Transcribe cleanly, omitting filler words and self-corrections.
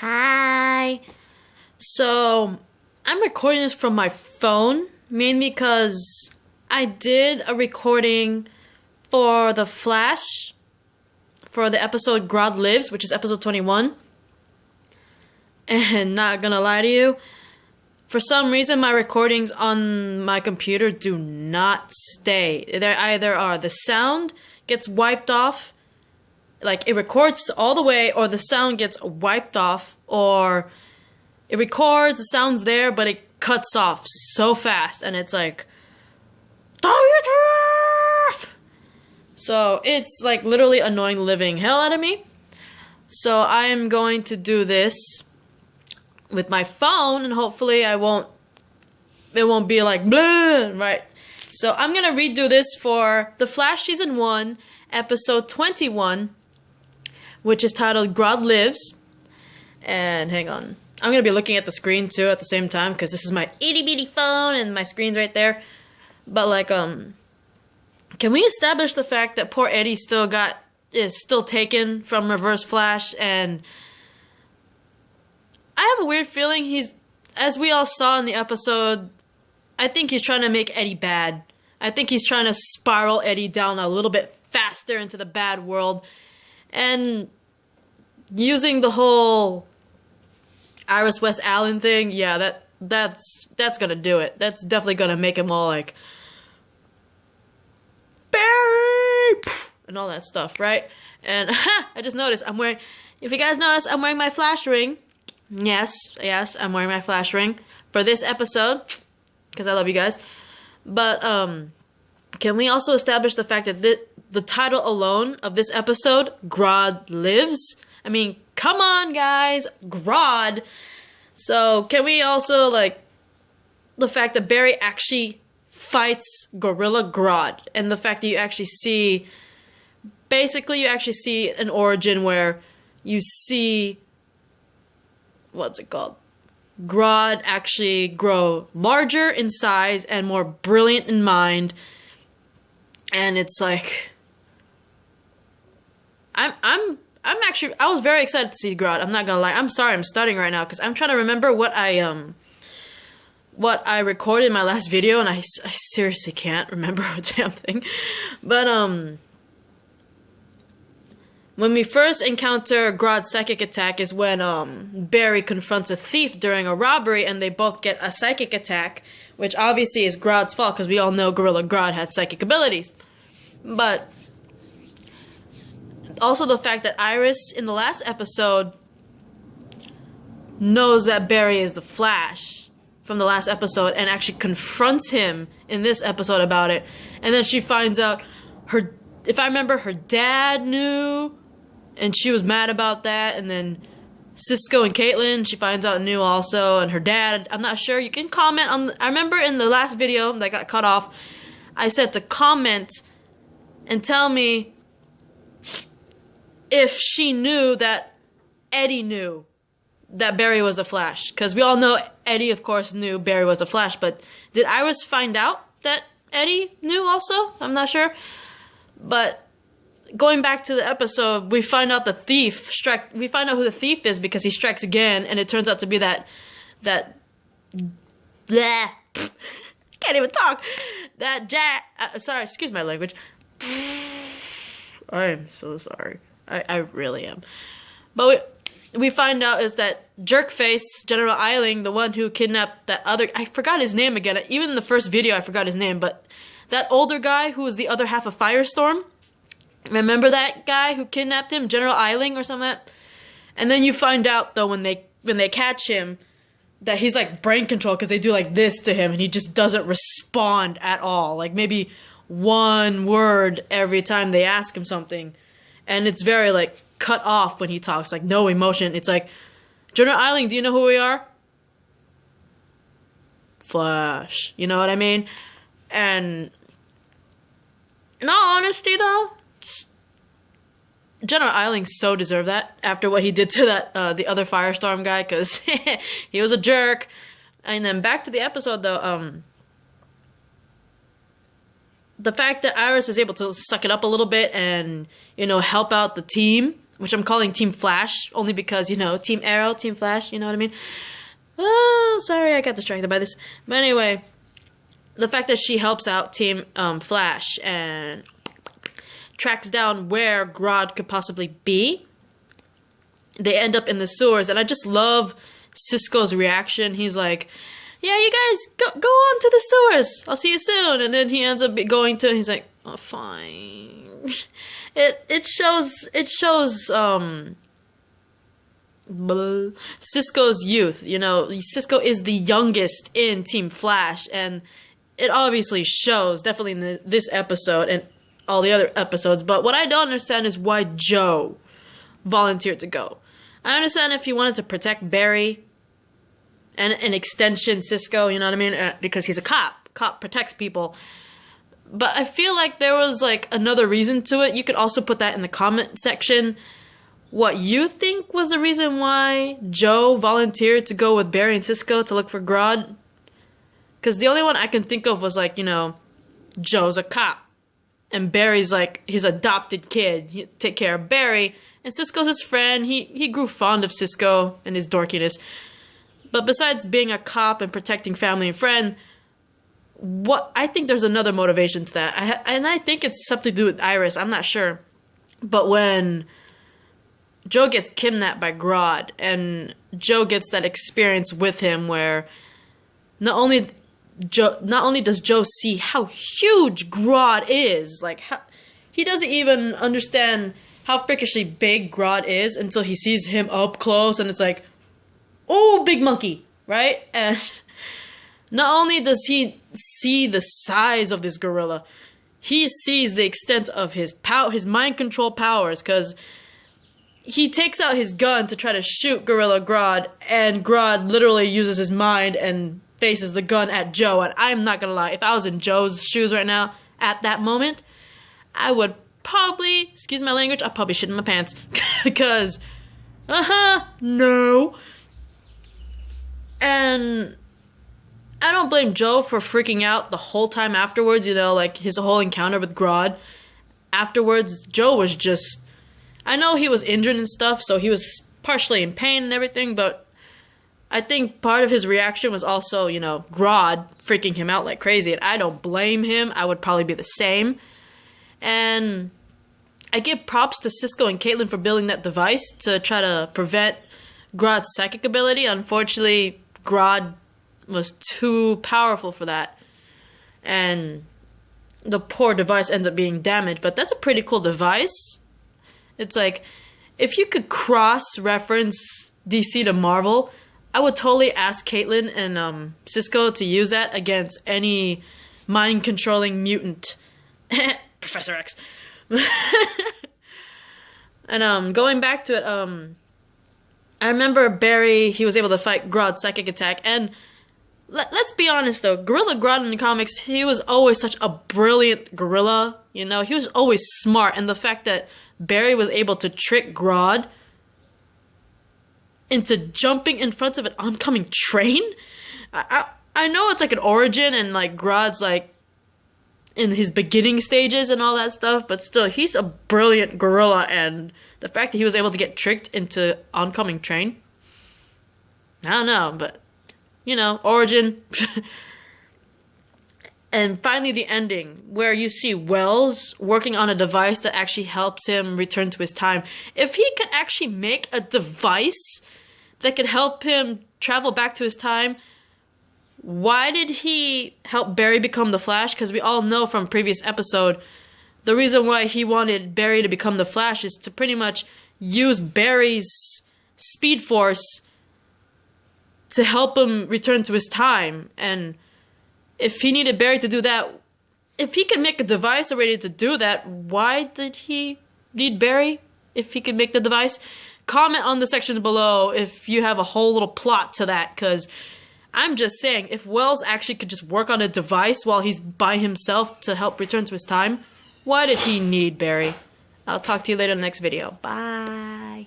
Hi. So, I'm recording this from my phone, mainly because I did a recording for the Flash for the episode Grodd Lives, which is episode 21. And not gonna lie to you, for some reason my recordings on my computer do not stay. There either are the sound gets wiped off, like it records all the way, or the sound gets wiped off, or it records, the sound's there, but it cuts off so fast, and it's like, so it's like literally annoying the living hell out of me. So I am going to do this with my phone, and hopefully it won't be like blah, right? So I'm gonna redo this for The Flash Season 1, Episode 21, which is titled Grodd Lives. And hang on, I'm gonna be looking at the screen too at the same time, because this is my itty bitty phone and my screen's right there. But like, can we establish the fact that poor Eddie is still taken from Reverse Flash? And I have a weird feeling as we all saw in the episode, I think he's trying to make Eddie bad. I think he's trying to spiral Eddie down a little bit faster into the bad world. And using the whole Iris West Allen thing, yeah, that's gonna do it. That's definitely gonna make him all like, Barry! And all that stuff, right? And I just noticed if you guys notice, I'm wearing my Flash ring. Yes, I'm wearing my Flash ring for this episode, because I love you guys. But, can we also establish the fact that the title alone of this episode, Grodd Lives? I mean, come on, guys, Grodd. So, can we also, like, the fact that Barry actually fights Gorilla Grodd, and the fact that you actually see an origin where you see, what's it called? Grodd actually grow larger in size and more brilliant in mind. And it's like, I was very excited to see Grodd. I'm not gonna lie. I'm sorry, I'm stuttering right now because I'm trying to remember what I recorded in my last video, and I seriously can't remember a damn thing. But when we first encounter Grodd's psychic attack is when Barry confronts a thief during a robbery, and they both get a psychic attack, which obviously is Grodd's fault because we all know Gorilla Grodd had psychic abilities. But also the fact that Iris in the last episode knows that Barry is the Flash from the last episode and actually confronts him in this episode about it. And then she finds out if I remember, her dad knew, and she was mad about that. And then Cisco and Caitlin, she finds out, knew also, and her dad, I'm not sure. You can comment on, I remember in the last video that got cut off, I said to comment and tell me if she knew that Eddie knew that Barry was the Flash. Because we all know Eddie, of course, knew Barry was the Flash, but did Iris find out that Eddie knew also? I'm not sure. But going back to the episode, we find out we find out who the thief is because he strikes again, and it turns out to be that bleh, can't even talk. Sorry, excuse my language. I am so sorry. I really am. But we find out is that Jerkface, General Eiling, the one who kidnapped that other, I forgot his name again. Even in the first video, I forgot his name, but that older guy who was the other half of Firestorm. Remember that guy who kidnapped him, General Eiling or something? And then you find out though when they catch him that he's like brain control, because they do like this to him and he just doesn't respond at all. Like maybe one word every time they ask him something, and it's very like cut off when he talks, like no emotion. It's like, General Eiling, do you know who we are? Flash. You know what I mean? And in all honesty though, General Eiling so deserved that after what he did to that the other Firestorm guy, because he was a jerk. And then back to the episode though, the fact that Iris is able to suck it up a little bit and, you know, help out the team which I'm calling Team Flash, only because, you know, Team Arrow, Team Flash, you know what I mean? Oh, sorry, I got distracted by this. But anyway, the fact that she helps out Team Flash and tracks down where Grodd could possibly be. They end up in the sewers, and I just love Cisco's reaction. He's like, yeah, you guys, go on to the sewers. I'll see you soon. And then he ends up going to, he's like, oh, fine. It shows Cisco's youth. You know, Cisco is the youngest in Team Flash, and it obviously shows, definitely in this episode and all the other episodes. But what I don't understand is why Joe volunteered to go. I understand if he wanted to protect Barry and an extension Cisco, you know what I mean? Because he's a cop. Cop protects people. But I feel like there was like another reason to it. You could also put that in the comment section. What you think was the reason why Joe volunteered to go with Barry and Cisco to look for Grodd? Because the only one I can think of was like, you know, Joe's a cop. And Barry's like his adopted kid. He take care of Barry. And Cisco's his friend. He grew fond of Cisco and his dorkiness. But besides being a cop and protecting family and friend, I think there's another motivation to that. And I think it's something to do with Iris. I'm not sure. But when Joe gets kidnapped by Grodd, and Joe gets that experience with him where not only does Joe see how huge Grodd is, like he doesn't even understand how freakishly big Grodd is until he sees him up close, and it's like, oh, big monkey, right? And not only does he see the size of this gorilla, he sees the extent of his mind control powers, because he takes out his gun to try to shoot Gorilla Grodd, and Grodd literally uses his mind and faces the gun at Joe. And I'm not gonna lie, if I was in Joe's shoes right now, at that moment, I would probably, excuse my language, I'd probably shit in my pants. Because, no. And I don't blame Joe for freaking out the whole time afterwards, you know, like his whole encounter with Grodd. Afterwards, Joe was just, I know he was injured and stuff, so he was partially in pain and everything, but I think part of his reaction was also, you know, Grodd freaking him out like crazy, and I don't blame him. I would probably be the same. And I give props to Cisco and Caitlin for building that device to try to prevent Grodd's psychic ability. Unfortunately, Grodd was too powerful for that, and the poor device ends up being damaged. But that's a pretty cool device. It's like, if you could cross-reference DC to Marvel, I would totally ask Caitlin and Cisco to use that against any mind-controlling mutant. Professor X. And going back to it, I remember Barry, he was able to fight Grodd's psychic attack, and let's be honest though, Gorilla Grodd in the comics, he was always such a brilliant gorilla, you know, he was always smart, and the fact that Barry was able to trick Grodd into jumping in front of an oncoming train? I know it's like an origin and like Grodd's like in his beginning stages and all that stuff, but still, he's a brilliant gorilla, and the fact that he was able to get tricked into oncoming train, I don't know, but you know, origin. And finally the ending, where you see Wells working on a device that actually helps him return to his time. If he could actually make a device that could help him travel back to his time, why did he help Barry become the Flash? Because we all know from previous episode, the reason why he wanted Barry to become the Flash is to pretty much use Barry's speed force to help him return to his time. And if he needed Barry to do that, if he could make a device already to do that, why did he need Barry if he could make the device? Comment on the section below if you have a whole little plot to that, because I'm just saying, if Wells actually could just work on a device while he's by himself to help return to his time, why did he need Barry? I'll talk to you later in the next video. Bye.